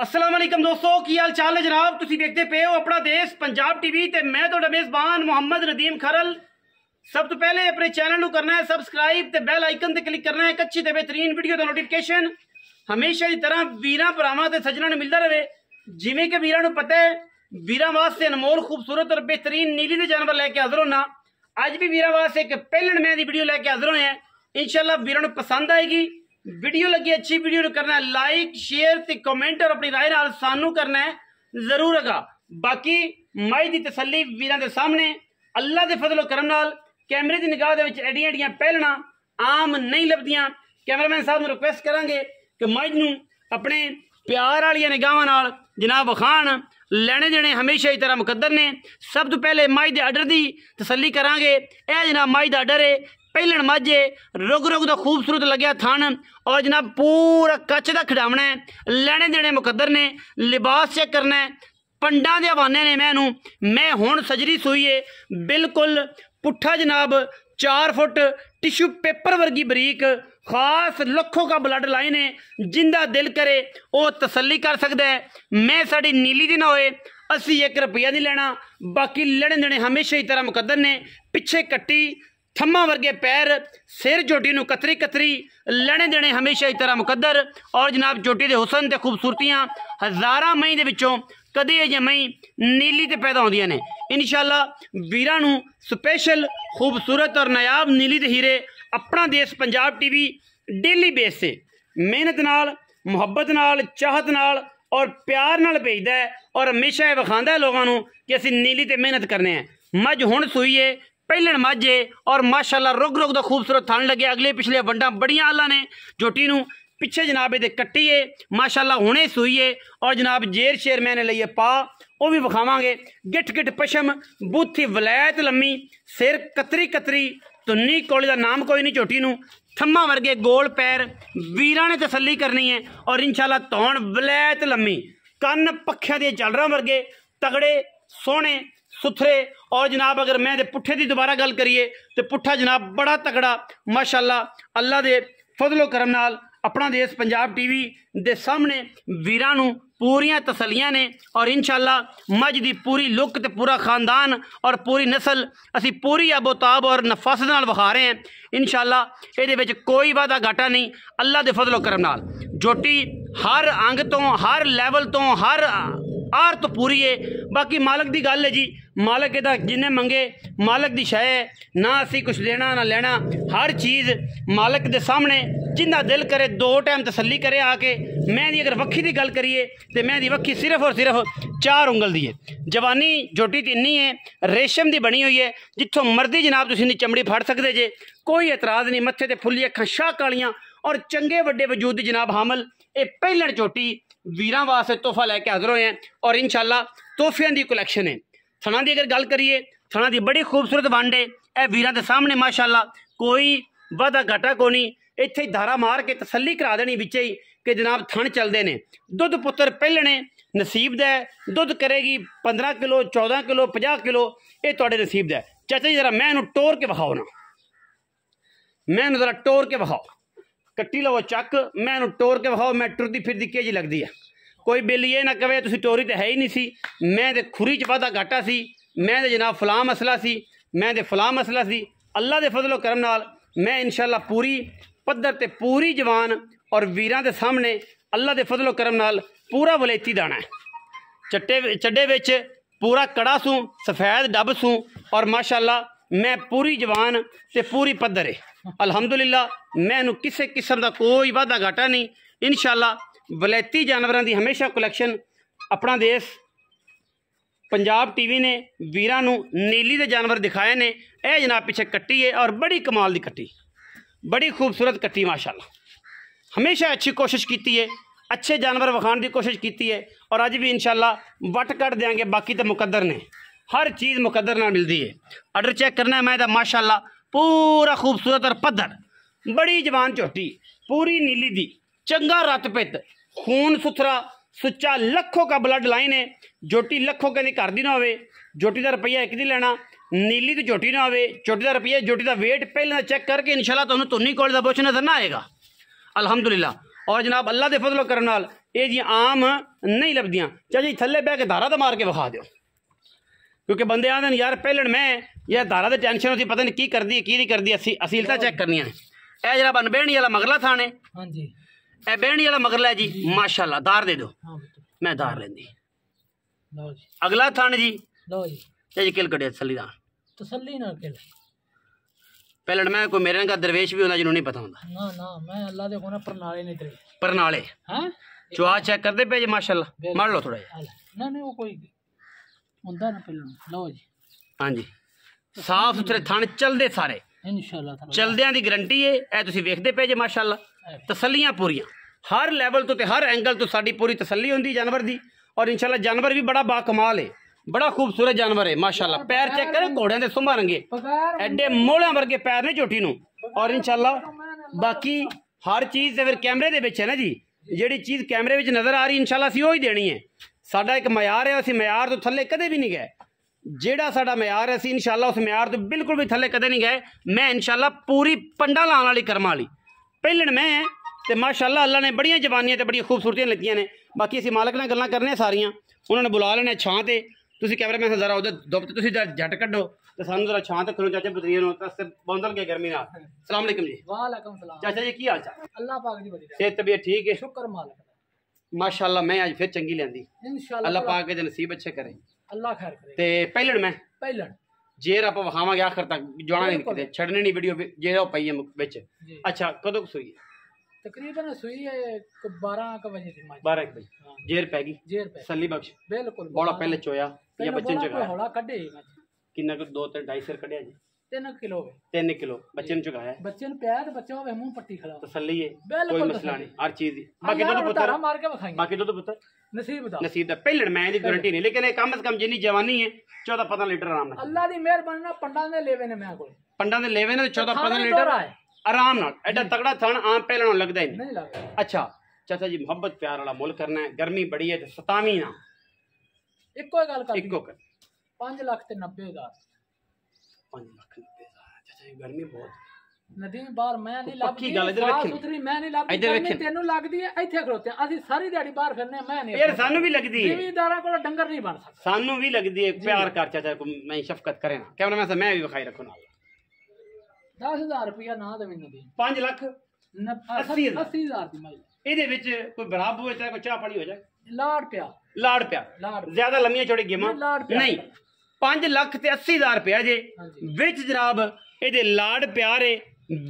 अस्सलाम वालेकुम दोस्तों, की हाल चाल है जनाब। तुसी देखते पे हो अपना देश पंजाब टीवी ते मैं तो मेज़बान मोहम्मद नदीम खरल। सब तो पहले अपने चैनल को करना है सबसक्राइब ते बेल आइकन ते क्लिक करना है। एक अच्छी ते बेहतरीन वीडियो का नोटिफिकेशन हमेशा की तरह वीरां भरावां ते सज्जनां नूं मिलता रहे। जिवें कि वीरां नूं पता है वीरां वास्ते अनमोल खूबसूरत और बेहतरीन नीली दे जानवर लैके हाजिर होना। अज भी वीरां वास्ते एक पहलन मैं दी वीडियो लैके हाजिर होए हैं। इंशाल्लाह वीरां नूं पसंद आएगी। वीडियो लगी अच्छी वीडियो नूं करना है लाइक शेयर ते कमेंट और अपनी राय नाल सानू करना है जरूर होगा। बाकी माई दी तसल्ली वीरां दे सामने अल्लाह दे फजलो करम नाल कैमरे की निगाह दे विच एडियां एडियां पहलना आम नहीं लभदियां। कैमरामैन साहब नूं रिक्वेस्ट करांगे कि माई नूं अपने प्यार वाली निगाहां नाल जनाब वखाण। लैने देने हमेशा ही तरह मुकद्दर ने। सब तो पहले माई दे आर्डर की तसल्ली करांगे। यह जनाब माई दा आर्डर है, पहलन मझ रुग रुग का खूबसूरत लग्या थन और जनाब पूरा कच का खिडावना है। लैने देने मुकद्दर ने। लिबास चेक करना है, पंडा के हवाने ने मैं हुण सजरी सूई है बिल्कुल पुट्ठा जनाब 4 फुट टिश्यू पेपर वर्गी बरीक खास लखों का ब्लड लाइन है। जिंदा दिल करे वो तसल्ली कर सकता है। मैं साड़ी नीली दी ना होए 80 रुपया नहीं लेना। बाकी लड़न देने हमेशा ही तरह मुकद्दर ने। पिछे कट्टी थम्मा वर्गे पैर सिर झोटी नूं कतरी कतरी लैने देने हमेशा ही तरह मुकद्दर। और जनाब झोटी के हुसन ते खूबसूरतियां हज़ारां मई दे विचों कदे अजे मई नीली ते पैदा होंदियां ने। इंशाल्लाह वीरां नूं स्पेशल खूबसूरत और नायाब नीली दे हीरे अपना देश पंजाब टीवी डेली बेस से मेहनत नाल मुहब्बत नाल चाहत नाल और प्यार नाल भेजदा है और हमेशा ये विखांदा है लोगों नूं कि असीं नीली ते मेहनत करने हैं। मझ हुण सूई है पहलन मझ है और माशाल्लाह रुग रुग दा खूबसूरत थन लगे। अगले पिछले वंडा बड़ियां आला ने। झोटी नूं पिछे जनाब ये कट्टी है माशाल्लाह हुणे सूई है और जनाब जेर शेर मैंने लईए पा वो भी विखावांगे। गिठ गिठ पशम बूथी वलैत लम्मी सिर कतरी कतरी तुन्नी कोली का नाम कोई नहीं। झोटी नूं थम्मा वर्गे गोल पैर वीरां ने तसल्ली करनी है और इंशाल्लाह तौण वलैत लम्मी कन्न पक्खियां दे झालरां वर्गे तगड़े सोहने सुथरे। और जनाब अगर मैं दे पुट्ठे की दोबारा गल करिए तो पुट्ठा जनाब बड़ा तगड़ा माशाल्लाह अल्लाह दे फजलो करम नाल अपना देश पंजाब टीवी दे सामने वीरां नूं पूरियां तसलियां ने। और इंशाल्लाह मझ दी पूरी लुक ते पूरा खानदान और पूरी नस्ल असी पूरी आबोताब और नफासत नाल विखा रहे हैं। इंशाल्लाह इहदे विच कोई वादा घाटा नहीं अल्लाह दे फजलो करम नाल। झोटी हर अंग तो हर लैवल तो हर आर तो पूरी है। बाकी मालक की गल है जी, मालक इहदा जिन्ने मंगे मालक की शय है ना असी कुछ देना ना लेना। हर चीज़ मालक के सामने जिन्ना दिल करे 2 टाइम तसल्ली करे आके। मैं दी अगर वक्खी की गल करिए तो मैं दी वक्खी सिर्फ और सिर्फ 4 उंगल दी है। जवानी झोटी ती इन्नी है रेशम की बनी हुई है जिथों मर्जी जनाब तुसीं दी चमड़ी फड़ सकते जे। कोई एतराज़ नहीं। मत्थे ते फुल्ली अखां शाह कालियां और चंगे वड्डे वजूद दी जनाब हामल ये पहलन झोटी वीरां वास्ते तोहफा लैके हाजिर होए हैं और इंशाल्लाह तोहफियां दी कलैक्शन है। थणा की अगर गल करिए थणा की बड़ी खूबसूरत वंड है। यह वीरां दे सामने माशाल्लाह कोई वादा घाटा को नहीं। इत्थे धारा मार के तसल्ली करा देनी विच ही कि जनाब थण चलते हैं। दुध पुत्र पहलने नसीब दा है। दुध करेगी 15 किलो 14 किलो 50 किलो ये तुहाडे नसीब दा है। चाचा जी जरा मैं इहनूं टोर के विखाओ ना, मैं इहनूं जरा टोर के विखाओ। कट्टी लवो चक मैं इहनूं टोर के विखाओ। मैं टुरदी फिरदी किह जी लगदी है। कोई बिल ये ना कहे तुसीं टोरी तो है ही नहीं सी। मैं तो खुरी च वाधा घाटा सी। मैं तो जनाब फलां मसला सी। मैं तो फलां मसला सी। अल्लाह के फजलो करम नाल मैं इंशाल्लाह पूरी पद्धर ते पूरी जवान और वीरां दे सामने अल्लाह के फजलो करम नाल पूरा वलेती दाना है। चड्डे विच पूरा कड़ा सूं सफ़ैद डब सूं और माशाल्लाह मैं पूरी जवान ते पूरी पद्धर है अल्हम्दुलिल्लाह। मैं किसी किस्म का कोई वाधा घाटा नहीं। इंशाल्लाह वलैती जानवरों की हमेशा कलैक्शन अपना देश पंजाब टीवी ने वीरां नूं नीली दे जानवर दिखाए ने। यह जनाब पीछे कट्टी है और बड़ी कमाल की कट्टी बड़ी खूबसूरत कट्टी माशाल्लाह। हमेशा अच्छी कोशिश की है अच्छे जानवर विखाण की कोशिश की है और अज भी इंशाल्लाह वट कट देंगे। बाकी तो मुकद्दर ने हर चीज़ मुकद्दर नाल मिलती है। आर्डर चेक करना है मैं तो माशाल्लाह पूरा खूबसूरत और पद्धर बड़ी जवान झोटी पूरी नीली दी चंगा रत पित खून सुथरा सुच्चा लखों का ब्लड लाइन है। झोटी लखों कहती घर की ना हो। झोटी का रुपया एक नहीं लेना। नीली तो झोटी ना हो। झोटी का रुपया झोटी का वेट पहले चेक करके इंशाल्लाह तुहानूं तुन्नी कोल दा बुछ नजर ना आएगा अल्हम्दुलिल्लाह। और जनाब अल्लाह के फजलो करम नाल ये जी आम नहीं लभदियां। चाचा जी थले बह के धारा तो मार के विखा दो, क्योंकि बंदे आते हैं यार पहलण मैं यार धारा की टेंशन होती, पता नहीं की करती की नहीं करती, असीलता चेक करनी है। यह जरा बन बेहनी वाला मगरला थाने, हाँ जी, ए बेहनी वाला मगरला है जी, माशाल्लाह। दार दे दो, हाँ मैं दार लेंदी। लो जी, अगला थान जी, लो जी, चाचा जी किल कटे तसली दार तसल्ली ना किल। पहलण मैं कोई मेरे का दरवेश भी होना जिन्होंने नहीं पता होता ना ना मैं अल्लाह दे कोना परनाले नहीं तेरे। परनाले हाँ चुहा चेक करते पे जी माशाल्लाह, मार लो थोड़ा जी। ना नहीं वो कोई होंदा ना पहले। लो जी, हाँ जी, साफ सुथरे थान चलते सारे, इंशाल्लाह ताला चलदियां दी गारंटी है। ए तुसीं वेखदे पे जे माशाल्लाह, तसल्लियां पूरियां हर लैवल तो ते हर एंगल तो साडी पूरी तसल्ली होंदी जानवर दी। और इंशाल्लाह जानवर भी बड़ा बाकमाल है, बड़ा खूबसूरत जानवर है माशाल्लाह। पैर चेक करे घोड़ियां दे सुंभा रंगे, एडे मोहलियां वर्गे पैर ने झोटी नूं। और इंशाल्लाह बाकी हर चीज़ ते फिर कैमरे दे विच है ना जी, जिहड़ी चीज़ कैमरे विच नज़र आ रही इंशाल्लाह असीं ओही देनी है। साडा एक मयार है, असीं मयार तो थल्ले कदे भी नहीं गए। जेड़ा साडा मयार है असीं इंशाल्लाह उस मयार तो बिल्कुल भी थल्ले कदे नहीं गए। मैं इंशाल्लाह पूरी पंडा लाने वाली कर्म वाली पहलण मैं ते माशाल्लाह अल्लाह ने बड़ियां जवानियां ते बड़ियां खूबसूरतियां लैतियां ने। बाकी असीं मालक नाल गल्लां करने सारियां, उन्होंने बुला लेने छां ते। तुसीं कैमरामैन जरा उधर दुप तुसीं झट कड्डो ते सानूं जरा छां ते खलो चाचा बतरिए नो ते बंदल के गर्मी नाल। अस्सलाम वालेकुम जी। वालेकुम सलाम। चाचा जी की हाल चाल? अल्लाह पाक दी बड़ी सेहत तबीयत ठीक है? शुक्र मालिक दा माशाल्लाह मैं आज फिर चंगी लेंदी, इंशाल्लाह अल्लाह पाक के नसीब अच्छे करे। अल्लाह खैर करे। ते पहलण मैं पहलण जेर आप विखावांगे आखिर तक, जाना नहीं किते, छड़ने नहीं वीडियो जेर पई है विच। जी। अच्छा कदों सुई है? तकरीबन सुई है 12 बजे दी मां 12 बजे हाँ। जेर पैगी जेर पे सली बख्श बिल्कुल बड़ा पहले चोया या बच्चे को चुकाया हौला कड्डे किन्ना को 2-2.5 सिर कढ़िया जी 3 किलो वे 3 किलो बच्चे ने चुकाया बच्चे ने प्यार ते बच्चा होवे मुंह पट्टी खड़ा तसल्ली है, बिल्कुल कोई मसला नहीं हर चीज दी। बाकी दुध पुत्र मार के विखाई बाकी दुध पुत्र नसीब दा नसीब दा पहलण मैं दी गारंटी नहीं, लेकिन कम से कम जिन्नी जवानी है 14-15 लीटर आराम नाल अल्लाह दी मेहरबानी नाल पंडां दे लेवे ने मैं कोल पंडा दे लेवे ने 14-15 लीटर आराम नाल। एडा तगड़ा थण आम पहलण लगदा ही नहीं लगदा। अच्छा चाचा जी मोहब्बत प्यार वाला मुल्क करना है, गर्मी बड़ी है तो सतावी ना इक्को ही गल कर इक्को कर 5,90,000 5,90,000 चाचा जी गर्मी बहुत नदीम बाहर मैं नहीं पक्की लगदी गल इधर साफ रखी सुथरी मैं नहीं लगदी इधर गर्मी रखी तेनू लगदी है इथे खड़ोते हैं असि सारी दिहाड़ी बाहर फिरने मैं नहीं यार सानू भी लगदी है जिमीदारां कोल डंगर नहीं बन सकदा सानू भी लगदी है प्यार कर चाचा को मैं शफकत करे ना कैमरामैन से मैं भी विखाई रखो ना 10,000 रुपया ना देवी नदीम 5 लाख 80,000 दी माई ਇਹਦੇ ਵਿੱਚ ਕੋਈ ਬਰਾਬ ਹੋਏ ਚਾਹੇ ਕੋਈ ਚਾਹ ਪਾਣੀ ਹੋ ਜਾਏ लाड़ प्या ਲਾੜ ਪਿਆ ਜ਼ਿਆਦਾ ਲੰਮੀਆਂ ਚੌੜੀ ਗੇਮਾਂ ਨਹੀਂ 5 ਲੱਖ ਤੇ 80,000 ਰੁਪਇਆ ਜੇ ਵਿੱਚ ਜਨਾਬ ਇਹਦੇ ਲਾੜ ਪਿਆਰੇ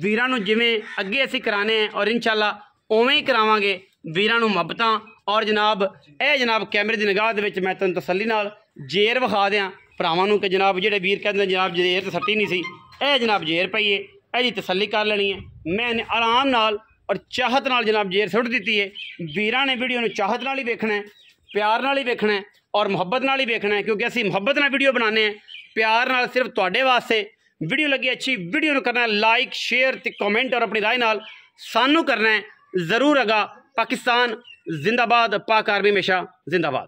ਵੀਰਾਂ ਨੂੰ ਜਿਵੇਂ ਅੱਗੇ ਅਸੀਂ ਕਰਾਣੇ ਆ ਔਰ ਇਨਸ਼ਾਅੱਲਾ ਉਵੇਂ ਹੀ ਕਰਾਵਾਂਗੇ ਵੀਰਾਂ ਨੂੰ ਮੁਹੱਬਤਾਂ। ਔਰ ਜਨਾਬ ਇਹ ਜਨਾਬ ਕੈਮਰੇ ਦੀ ਨਿਗਾਹ ਦੇ ਵਿੱਚ ਮੈਂ ਤੁਹਾਨੂੰ ਤਸੱਲੀ ਨਾਲ ਜੇਰ ਵਿਖਾ ਦਿਆਂ ਭਰਾਵਾਂ ਨੂੰ ਕਿ ਜਨਾਬ ਜਿਹੜੇ ਵੀਰ ਕਹਿੰਦੇ ਜਨਾਬ ਜੇਰ ਤਾਂ ਸੱਟੀ ਨਹੀਂ ਸੀ, ਇਹ ਜਨਾਬ ਜੇਰ ਪਈ ਹੈ, ਇਹਦੀ ਤਸੱਲੀ ਕਰ ਲੈਣੀ ਹੈ। ਮੈਂ ਆਰਾਮ ਨਾਲ और चाहत नाल जनाब जेर सुट दी है। वीरां ने वीडियो चाहत नाल ही वेखना है, प्यार नाल ही वेखना है और मुहब्बत नाल ही वेखना है, क्योंकि असीं मुहब्बत नाल वीडियो बनाने हैं, प्यार नाल सिर्फ तुहाडे वास्ते। वीडियो लगी अच्छी वीडियो नूं करना है लाइक शेयर ते कमेंट और अपनी राय नाल सानू करना है ज़रूर। अगा पाकिस्तान जिंदाबाद, पाक आर्मी हमेशा जिंदाबाद।